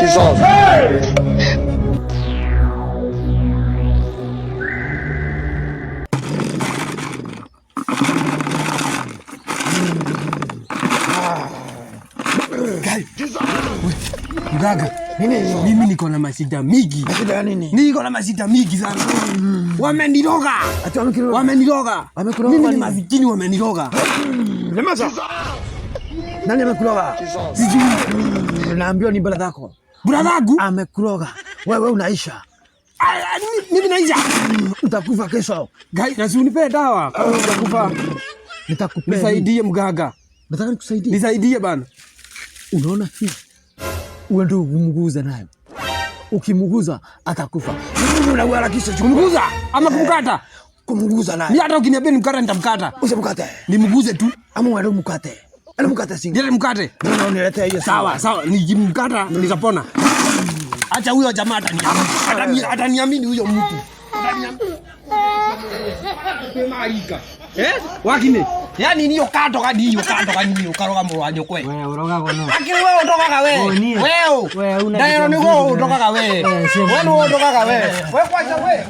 Jesus. Mganga, mimi niko na mashida mingi. Mashida nini? Niko na mashida mingi sana. Wameniroga. Wameniroga. Mimi ni masikini wameniroga. Lemaza. Nani amekuroga? Sijui. Naambiwa ni brother yako. Brother yangu Amekuroga. Wewe unaisha. Mimi naisha. Utakufa kesho. Gai, na si unipe dawa. Kama utakufa. Nitakupea. Nisaidie mganga. Nataka nikusaidie. Nisaidie bana. Unaona hii? Uwe ndio umguze nayo. Ukimguza atakufa. Mimi unaharakisha Kumguza ama kumkata? Kumguza nayo. Mimi hata ukiniambia nimkata nitamkata. Usimkate. Nimguze tu. Ama wewe mkate. Ana mkate singi. Ndio nimkate. Ndio uniletea hiyo. Sawa, sawa. Nikimkata nitapona. Acha huyo jamaa ataniamini huyo mtu. Wakine. Yani niyo kato kadi hiyo kato kadi hiyo karoga mwanyo kwe. Wewe uroga kono. Akili wewe utoka wewe. Wewe. Ndio ni wewe utoka wewe. Wewe utoka wewe. Wewe kwanza wewe.